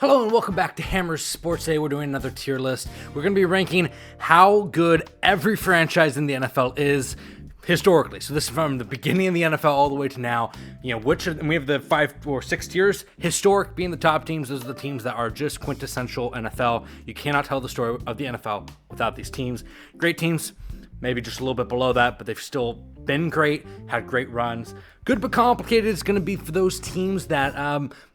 Hello and welcome back to Hammers Sports Day. We're doing another tier list. We're going to be ranking how good every franchise in the NFL is historically. So this is from the beginning of the NFL all the way to now. And we have the 5 or 6 tiers. Historic being the top teams. Those are the teams that are just quintessential NFL. You cannot tell the story of the NFL without these teams. Great teams, maybe just a little bit below that, but they've still been great, had great runs. Good but complicated is going to be for those teams that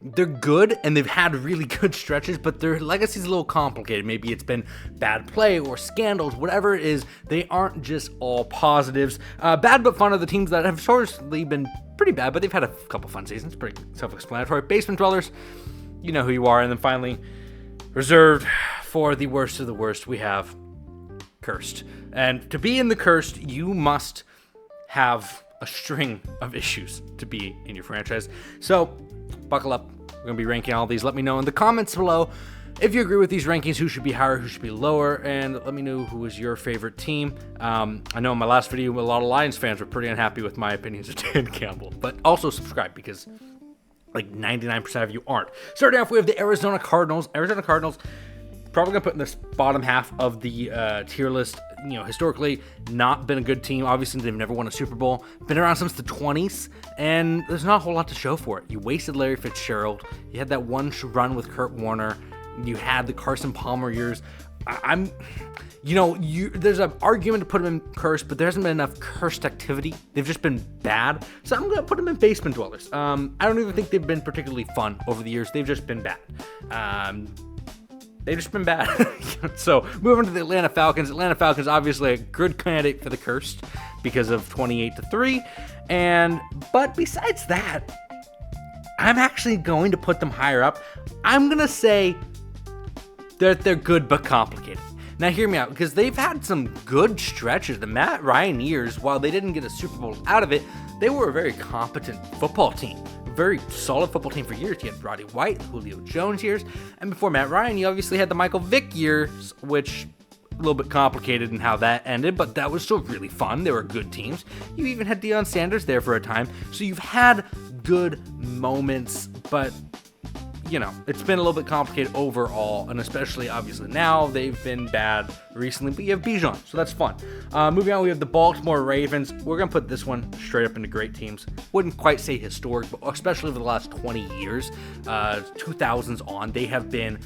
they're good and they've had really good stretches, but their legacy is a little complicated. Maybe it's been bad play or scandals, whatever it is. They aren't just all positives. Bad but fun are the teams that have historically been pretty bad, but they've had a couple fun seasons. Pretty self-explanatory. Basement dwellers, you know who you are. And then finally, reserved for the worst of the worst, we have cursed. And to be in the cursed, you must have a string of issues to be in your franchise. So buckle up. We're going to be ranking all these. Let me know in the comments below if you agree with these rankings, who should be higher, who should be lower, and let me know who is your favorite team. I know in my last video, a lot of Lions fans were pretty unhappy with my opinions of Dan Campbell, but also subscribe because like 99% of you aren't. Starting off, we have the Arizona Cardinals. Arizona Cardinals, probably going to put in this bottom half of the tier list. Historically, not been a good team. Obviously, they've never won a Super Bowl. Been around since the 20s, and there's not a whole lot to show for it. You wasted Larry Fitzgerald. You had that one run with Kurt Warner. You had the Carson Palmer years. There's an argument to put them in cursed, but there hasn't been enough cursed activity. They've just been bad. So I'm going to put them in basement dwellers. I don't even think they've been particularly fun over the years. They've just been bad. They've just been bad. So moving to the Atlanta Falcons. Atlanta Falcons, obviously a good candidate for the cursed because of 28-3. But besides that, I'm actually going to put them higher up. I'm going to say that they're good but complicated. Now hear me out, because they've had some good stretches. The Matt Ryan years, while they didn't get a Super Bowl out of it, they were a very competent football team. Very solid football team for years. You had Roddy White, Julio Jones years, and before Matt Ryan, you obviously had the Michael Vick years, which a little bit complicated in how that ended, but that was still really fun. They were good teams. You even had Deion Sanders there for a time, so you've had good moments, but it's been a little bit complicated overall, and especially obviously now they've been bad recently, but you have Bijan, so that's fun. Moving on, we have the Baltimore Ravens. We're going to put this one straight up into great teams. Wouldn't quite say historic, but especially over the last 20 years, 2000s on, they have been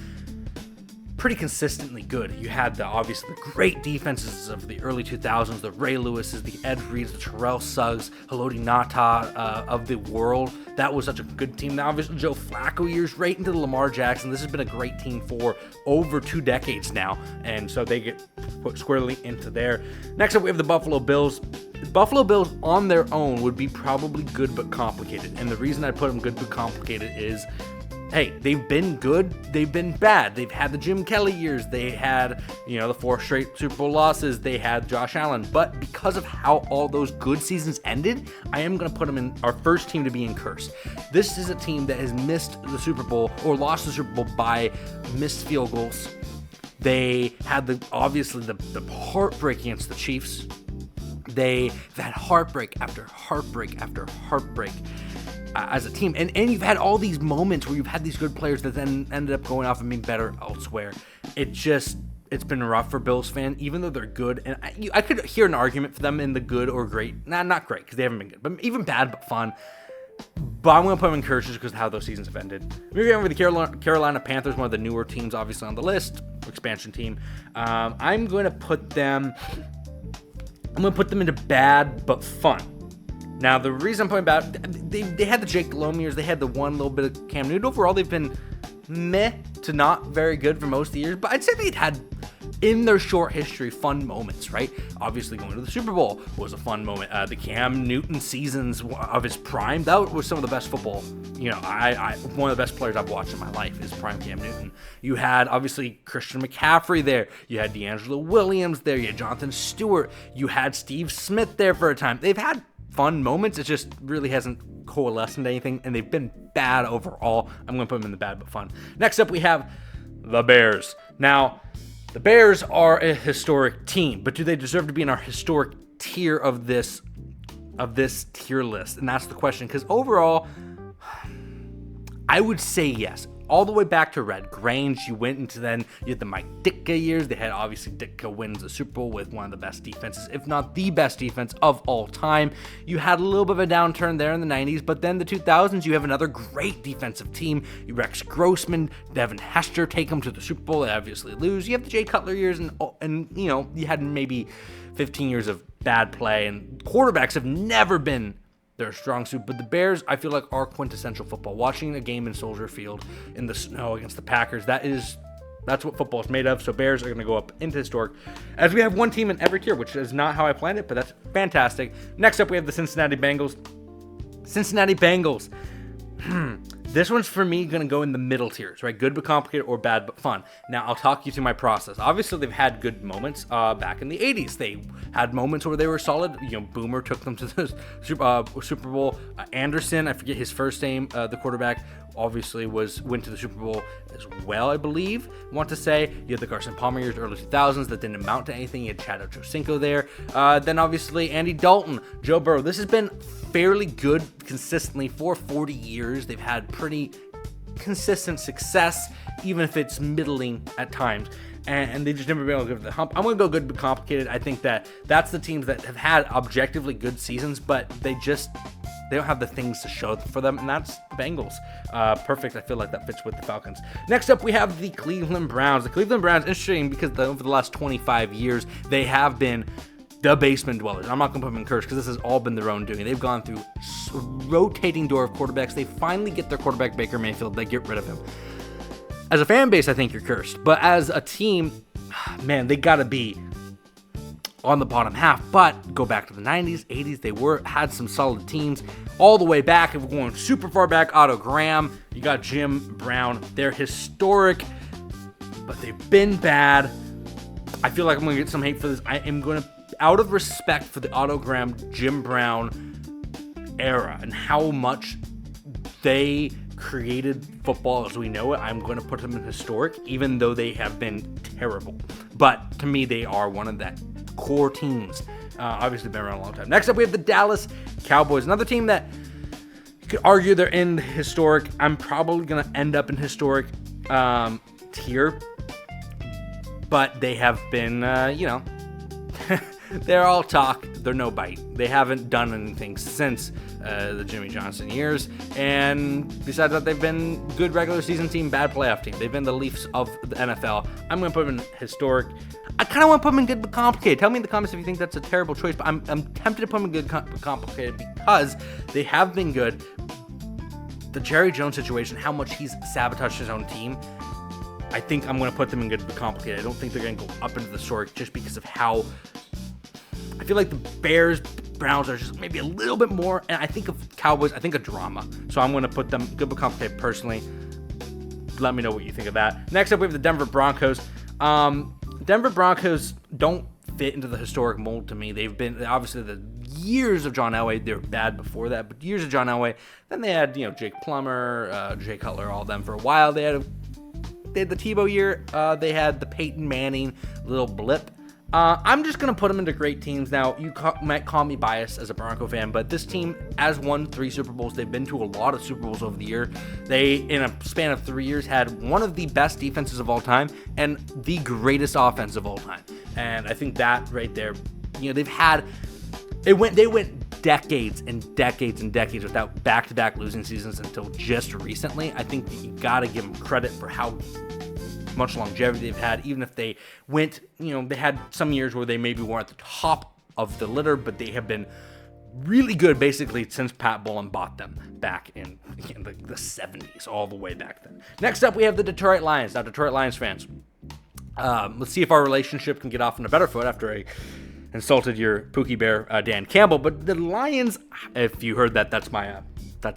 pretty consistently good. You had obviously the great defenses of the early 2000s, the Ray Lewises, the Ed Reeds, the Terrell Suggs, Haloti Ngata of the world. That was such a good team. Now, obviously, Joe Flacco years right into the Lamar Jackson. This has been a great team for over 2 decades now, and so they get put squarely into there. Next up, we have the Buffalo Bills. Buffalo Bills on their own would be probably good but complicated, and the reason I put them good but complicated is, hey, they've been good, they've been bad. They've had the Jim Kelly years, they had, the 4 straight Super Bowl losses, they had Josh Allen. But because of how all those good seasons ended, I am going to put them in our first team to be in curse. This is a team that has missed the Super Bowl or lost the Super Bowl by missed field goals. They had obviously the heartbreak against the Chiefs. They've had heartbreak after heartbreak after heartbreak. As a team, and you've had all these moments where you've had these good players that then ended up going off and being better elsewhere. It's been rough for Bills fans, even though they're good, and I could hear an argument for them in the good or great. Not great, because they haven't been good, but even bad but fun. But I'm going to put them in curses because of how those seasons have ended. Moving on with the Carolina Panthers, one of the newer teams obviously on the list, expansion team. I'm going to put them into bad but fun. Now, the reason I'm putting bad, they had the Jake Delhomme years, they had the one little bit of Cam Newton. Overall, they've been meh to not very good for most of the years, but I'd say they'd had, in their short history, fun moments, right? Obviously, going to the Super Bowl was a fun moment. The Cam Newton seasons of his prime, that was some of the best football. One of the best players I've watched in my life is prime Cam Newton. You had, obviously, Christian McCaffrey there. You had D'Angelo Williams there. You had Jonathan Stewart. You had Steve Smith there for a time. They've had fun moments. It just really hasn't coalesced into anything, and they've been bad overall. I'm going to put them in the bad but fun. Next up, we have the Bears. Now, the Bears are a historic team, but do they deserve to be in our historic tier of this tier list? And that's the question, because overall, I would say yes. all the way back to Red Grange. You went into then you had the Mike Ditka years. They had obviously Ditka wins the Super Bowl with one of the best defenses, if not the best defense of all time. You had a little bit of a downturn there in the 90s, but then the 2000s, you have another great defensive team. You Rex Grossman, Devin Hester take them to the Super Bowl. They obviously lose. You have the Jay Cutler years, and you know, you had maybe 15 years of bad play, and quarterbacks have never been their strong suit. But the Bears, I feel like, are quintessential football. Watching a game in Soldier Field in the snow against the Packers, that's what football is made of. So Bears are going to go up into historic, as we have one team in every tier, which is not how I planned it, but that's fantastic. Next up, we have the Cincinnati Bengals. This one's for me going to go in the middle tiers, right? Good but complicated, or bad but fun. Now, I'll talk you through my process. Obviously, they've had good moments back in the 80s. They had moments where they were solid. You know, Boomer took them to the Super Bowl. Anderson, I forget his first name, the quarterback, obviously went to the Super Bowl as well, I believe. I want to say you had the Carson Palmer years, early 2000s, that didn't amount to anything. You had Chad Ochocinco there. Then obviously Andy Dalton, Joe Burrow. This has been fairly good consistently for 40 years. They've had pretty consistent success, even if it's middling at times. And they just never been able to give the hump. I'm going to go good but complicated. I think that's the teams that have had objectively good seasons, but they don't have the things to show for them, and that's the Bengals. Perfect. I feel like that fits with the Falcons. Next up, we have the Cleveland Browns. The Cleveland Browns, interesting because over the last 25 years, they have been the basement dwellers. I'm not going to put them in curse because this has all been their own doing. They've gone through a rotating door of quarterbacks. They finally get their quarterback, Baker Mayfield. They get rid of him. As a fan base, I think you're cursed. But as a team, man, they got to be on the bottom half. But go back to the 90s, 80s, they had some solid teams. All the way back, if we're going super far back, Otto Graham, you got Jim Brown. They're historic, but they've been bad. I feel like I'm going to get some hate for this. I am going to, out of respect for the Otto Graham, Jim Brown era and how much they created football as we know it, I'm going to put them in historic, even though they have been terrible. But to me, they are one of that core teams. Obviously been around a long time. Next up, we have the Dallas Cowboys, another team that you could argue they're in the historic. I'm probably going to end up in historic tier, but they have been, they're all talk. They're no bite. They haven't done anything since the Jimmy Johnson years. And besides that, they've been good regular season team, bad playoff team. They've been the Leafs of the NFL. I'm going to put them in historic. I kind of want to put them in good but complicated. Tell me in the comments if you think that's a terrible choice, but I'm tempted to put them in good but complicated because they have been good. The Jerry Jones situation, how much he's sabotaged his own team, I think I'm going to put them in good but complicated. I don't think they're going to go up into the historic just because of how I feel like the Bears, Browns are just maybe a little bit more, and I think of Cowboys, I think of drama. So I'm going to put them good but complicated personally. Let me know what you think of that. Next up, we have the Denver Broncos. Denver Broncos don't fit into the historic mold to me. They've been, obviously, the years of John Elway, they were bad before that, but years of John Elway. Then they had, Jake Plummer, Jay Cutler, all of them for a while. They had the Tebow year. They had the Peyton Manning little blip. I'm just going to put them into great teams. Now, you might call me biased as a Bronco fan, but this team has won 3 Super Bowls. They've been to a lot of Super Bowls over the year. They, in a span of 3 years, had one of the best defenses of all time and the greatest offense of all time. And I think that right there, they went decades and decades and decades without back-to-back losing seasons until just recently. I think that you got to give them credit for how much longevity they've had, even if they went, they had some years where they maybe weren't at the top of the litter, but they have been really good basically since Pat Bowlen bought them back in the 70s, all the way back then. Next up, we have the Detroit Lions. Now, Detroit Lions fans, let's see if our relationship can get off on a better foot after I insulted your Pookie Bear, Dan Campbell. But the Lions, if you heard that, that's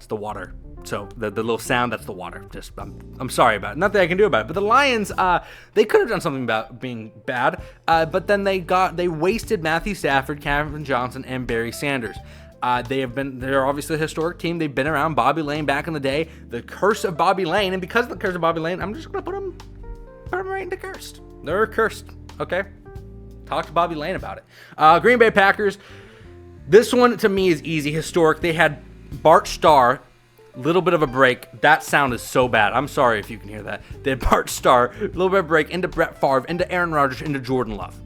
the water. So the little sound, that's the water. Just I'm sorry about it. Nothing I can do about it. But the Lions, they could have done something about being bad, but then they wasted Matthew Stafford, Calvin Johnson, and Barry Sanders. They're obviously a historic team. They've been around Bobby Lane back in the day. The curse of Bobby Lane, and because of the curse of Bobby Lane, I'm just gonna put them right into cursed. They're cursed. Okay, talk to Bobby Lane about it. Green Bay Packers. This one to me is easy. Historic. They had Bart Starr, little bit of a break. That sound is so bad. I'm sorry if you can hear that. They had Bart Starr, a little bit of a break into Brett Favre, into Aaron Rodgers, into Jordan Love.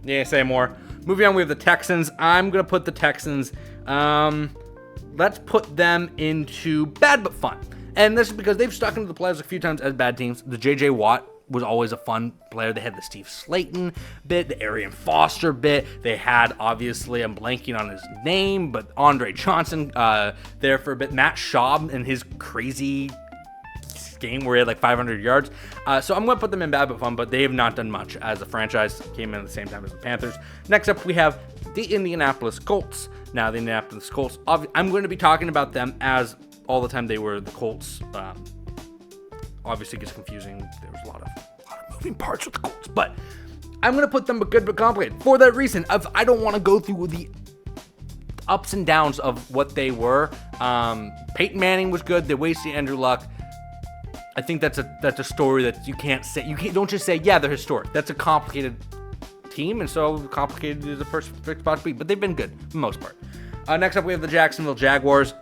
Yeah, say more. Moving on, we have the Texans. I'm going to put the Texans, let's put them into bad but fun. And this is because they've stuck into the playoffs a few times as bad teams. The J.J. Watt was always a fun player. They had the Steve Slayton bit, the Arian Foster bit. They had, obviously, I'm blanking on his name, but Andre Johnson there for a bit. Matt Schaub and his crazy game where he had like 500 yards. So I'm going to put them in bad but fun, but they have not done much as a franchise. Came in at the same time as the Panthers. Next up, we have the Indianapolis Colts. Now, the Indianapolis Colts, I'm going to be talking about them as all the time they were the Colts. Obviously, it gets confusing. There was a lot of moving parts with the Colts, but I'm going to put them good but complicated for that reason. I don't want to go through the ups and downs of what they were. Peyton Manning was good. They wasted Andrew Luck. I think that's a story that you can't say. Don't just say, yeah, they're historic. That's a complicated team, and so complicated is the perfect spot to be. But they've been good for the most part. Next up, we have the Jacksonville Jaguars.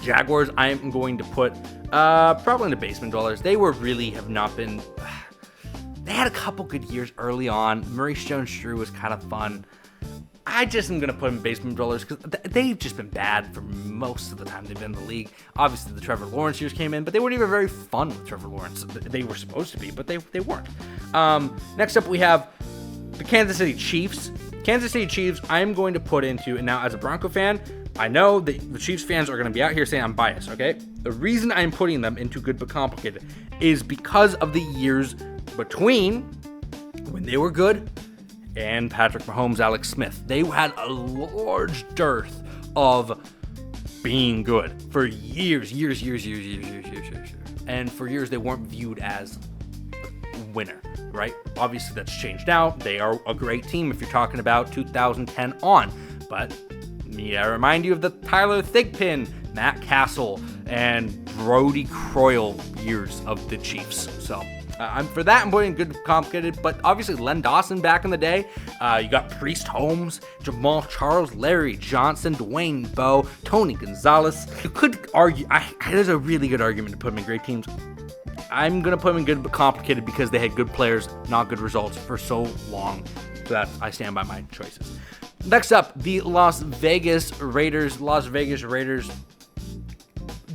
Jaguars, I am going to put probably in the basement dwellers. They have not been. They had a couple good years early on. Maurice Jones-Drew was kind of fun. I just am going to put them in basement dwellers because they've just been bad for most of the time they've been in the league. Obviously, the Trevor Lawrence years came in, but they weren't even very fun with Trevor Lawrence. They were supposed to be, but they weren't. Next up, we have the Kansas City Chiefs. Kansas City Chiefs, I'm going to put into, and now as a Bronco fan, I know that the Chiefs fans are going to be out here saying I'm biased, okay? The reason I'm putting them into good but complicated is because of the years between when they were good and Patrick Mahomes, Alex Smith. They had a large dearth of being good for years. And for years, they weren't viewed as a winner, right? Obviously, that's changed now. They are a great team if you're talking about 2010 on. But I remind you of the Tyler Thigpen, Matt Castle, and Brody Croyle years of the Chiefs. So I'm putting good complicated, but obviously Len Dawson back in the day. You got Priest Holmes, Jamal Charles, Larry Johnson, Dwayne Bowe, Tony Gonzalez. You could argue, there's a really good argument to put them in great teams. I'm going to put them in good but complicated because they had good players, not good results for so long. So that I stand by my choices. Next up, the Las Vegas Raiders.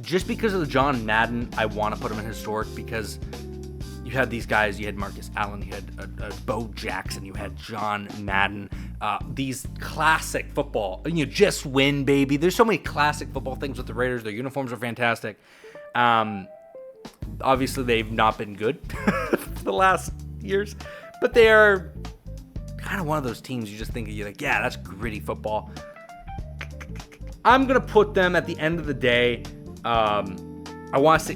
Just because of the John Madden, I want to put them in historic because you had these guys. You had Marcus Allen, you had Bo Jackson, you had John Madden. These classic football, just win, baby. There's so many classic football things with the Raiders. Their uniforms are fantastic. Obviously, they've not been good for the last years, but they are kind of one of those teams you just think you're like, yeah, that's gritty football. I'm going to put them at the end of the day. I want to say,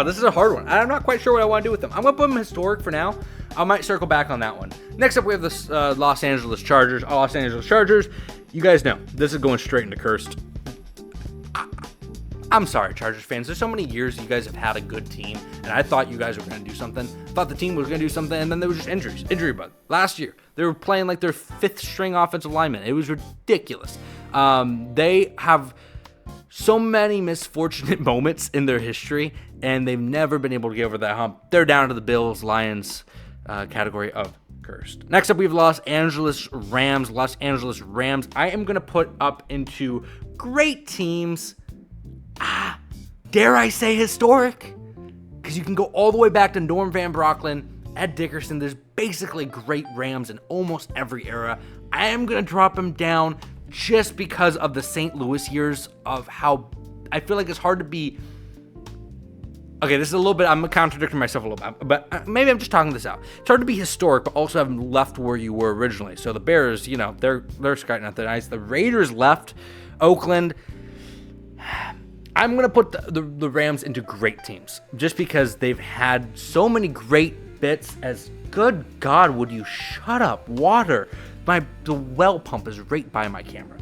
this is a hard one. I'm not quite sure what I want to do with them. I'm going to put them historic for now. I might circle back on that one. Next up, we have the Los Angeles Chargers. Los Angeles Chargers, you guys know, this is going straight into cursed. I'm sorry, Chargers fans. There's so many years you guys have had a good team, and I thought you guys were going to do something. Thought the team was going to do something, and then there was just injuries. Injury bug. Last year, they were playing like their fifth-string offensive lineman. It was ridiculous. They have so many misfortunate moments in their history, and they've never been able to get over that hump. They're down to the Bills, Lions category of cursed. Next up, we have Los Angeles Rams. Los Angeles Rams, I am going to put up into great teams. Dare I say historic? Because you can go all the way back to Norm Van Brocklin, Ed Dickerson. There's basically great Rams in almost every era. I am going to drop them down just because of the St. Louis years of how I feel like it's hard to be. Okay, this is a little bit, I'm contradicting myself a little bit, but maybe I'm just talking this out. It's hard to be historic, but also have left where you were originally. So the Bears, they're scouting out the nice. The Raiders left Oakland. I'm going to put the Rams into great teams just because they've had so many great bits as, good God, would you shut up? Water. The well pump is right by my camera.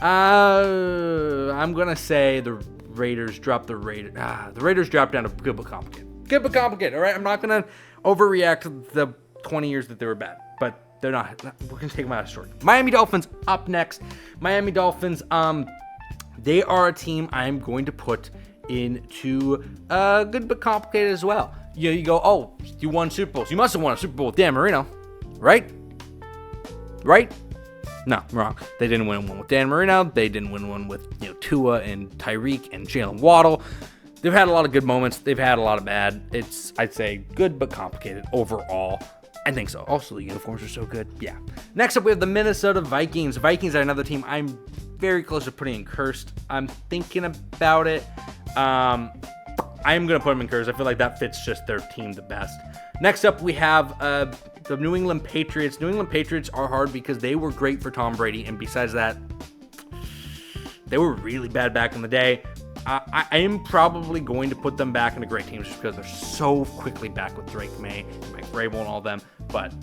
I'm going to say the Raiders drop the Raiders drop down to good but complicated. Good but complicated, all right? I'm not going to overreact to the 20 years that they were bad, but they're not. We're going to take them out of story. Miami Dolphins up next. Miami Dolphins, they are a team I'm going to put into good but complicated as well. You go, oh, you won Super Bowls. You must have won a Super Bowl with Dan Marino, right? Right? No, wrong. They didn't win one with Dan Marino. They didn't win one with Tua and Tyreek and Jalen Waddle. They've had a lot of good moments. They've had a lot of bad. It's, I'd say, good but complicated overall. I think so. Also, the uniforms are so good. Yeah. Next up, we have the Minnesota Vikings. Vikings are another team I'm very close to putting in cursed. I'm thinking about it. I'm going to put them in cursed. I feel like that fits just their team the best. Next up, we have the New England Patriots. New England Patriots are hard because they were great for Tom Brady. And besides that, they were really bad back in the day. I am probably going to put them back into great teams just because they're so quickly back with Drake May and Mike Vrabel and all them. But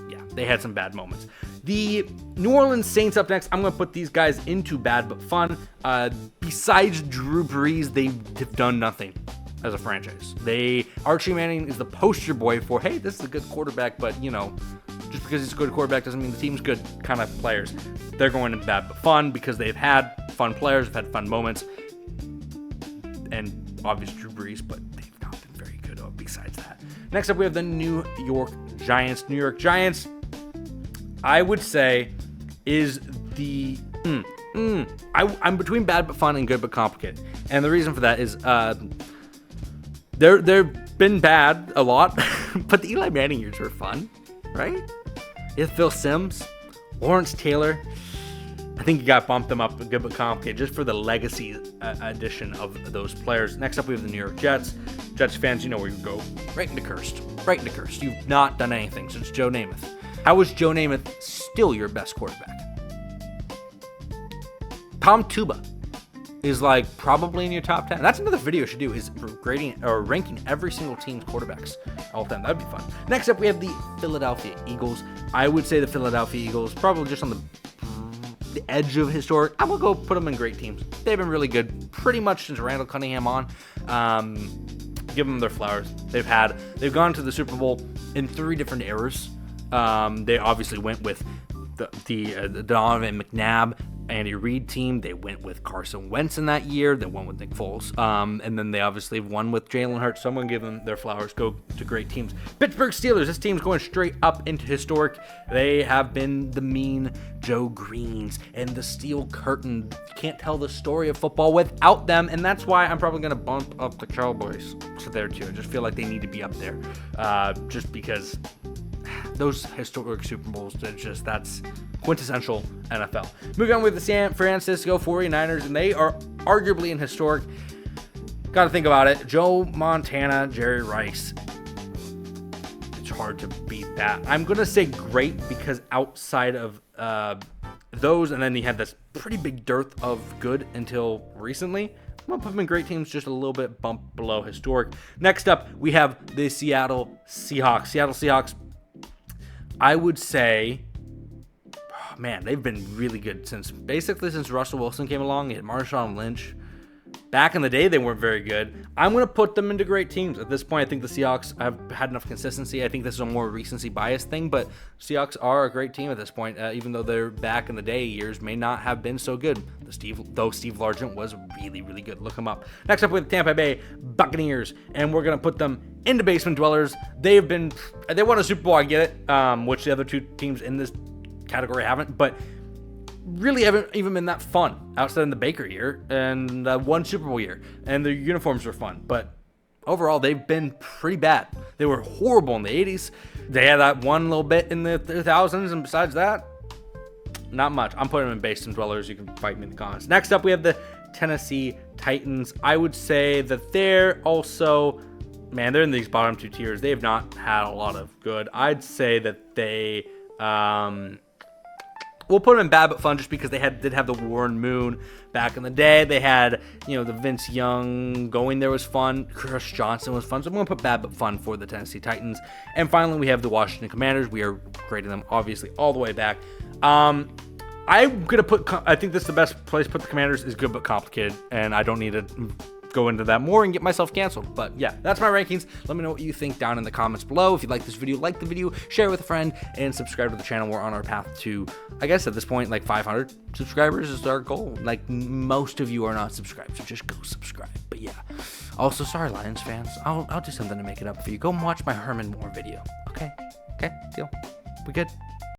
yeah, they had some bad moments. The New Orleans Saints up next. I'm going to put these guys into bad but fun. Besides Drew Brees, they have done nothing as a franchise. Archie Manning is the poster boy for, hey, this is a good quarterback, but just because he's a good quarterback doesn't mean the team's good kind of players. They're going into bad but fun because they've had fun players, they've had fun moments. And obviously Drew Brees, but they've not been very good besides that. Next up, we have the New York Giants. New York Giants, I would say, is the... I'm between bad but fun and good but complicated. And the reason for that is they've been bad a lot, but the Eli Manning years were fun, right? You have Phil Simms, Lawrence Taylor. I think you got bumped them up a good but complicated just for the legacy addition of those players. Next up, we have the New York Jets. Jets fans, you know where you go. Right into cursed. Right into cursed. You've not done anything since Joe Namath. How is Joe Namath still your best quarterback? Tom Tuba is probably in your top 10. That's another video you should do, is grading or ranking every single team's quarterbacks all the time. That'd be fun. Next up, we have the Philadelphia Eagles. I would say the Philadelphia Eagles, probably just on the edge of historic. I'm going to go put them in great teams. They've been really good pretty much since Randall Cunningham on. Give them their flowers. They've gone to the Super Bowl in 3 different eras. They obviously went with the Donovan McNabb, Andy Reid team. They went with Carson Wentz in that year. They won with Nick Foles. And then they obviously won with Jalen Hurts. So I'm going to give them their flowers. Go to great teams. Pittsburgh Steelers. This team's going straight up into historic. They have been the mean Joe Greens and the Steel Curtain. You can't tell the story of football without them. And that's why I'm probably going to bump up the Cowboys to there too. I just feel like they need to be up there. Just because those historic Super Bowls, that's quintessential NFL. Moving on with the San Francisco 49ers, and they are arguably in historic. Got to think about it. Joe Montana, Jerry Rice. It's hard to beat that. I'm going to say great because outside of those, and then you had this pretty big dearth of good until recently. I'm going to put them in great teams, just a little bit bump below historic. Next up, we have the Seattle Seahawks. Seattle Seahawks, I would say, man, they've been really good since Russell Wilson came along. You had Marshawn Lynch. Back in the day, they weren't very good. I'm going to put them into great teams. At this point, I think the Seahawks have had enough consistency. I think this is a more recency bias thing, but Seahawks are a great team at this point, even though their back in the day years may not have been so good. Steve Largent was really, really good. Look him up. Next up, we have Tampa Bay Buccaneers, and we're going to put them into basement dwellers. They won a Super Bowl, I get it, which the other 2 teams in this category haven't, but really haven't even been that fun outside of the Baker year and 1 Super Bowl year, and their uniforms were fun, but overall they've been pretty bad. They were horrible in the 80s. They had that one little bit in the 2000s, and besides that, not much. I'm putting them in basement dwellers. You can fight me in the comments. Next up, we have the Tennessee Titans. I would say that they're also, they're in these bottom 2 tiers. They have not had a lot of good. I'd say that they we'll put them in bad but fun just because they did have the Warren Moon back in the day. They had, the Vince Young going there was fun. Chris Johnson was fun. So I'm going to put bad but fun for the Tennessee Titans. And finally, we have the Washington Commanders. We are grading them, obviously, all the way back. I'm going to I think this is the best place to put the Commanders is good but complicated. And I don't need to go into that more and get myself canceled. But yeah, that's my rankings. Let me know what you think down in the comments below. If you like this video, like the video, share it with a friend, and subscribe to the channel. We're on our path to, I guess at this point, like 500 subscribers is our goal. Like, most of you are not subscribed, so just go subscribe. But yeah, also, sorry Lions fans, I'll do something to make it up for you. Go and watch my Herman Moore video. Okay, deal. We good?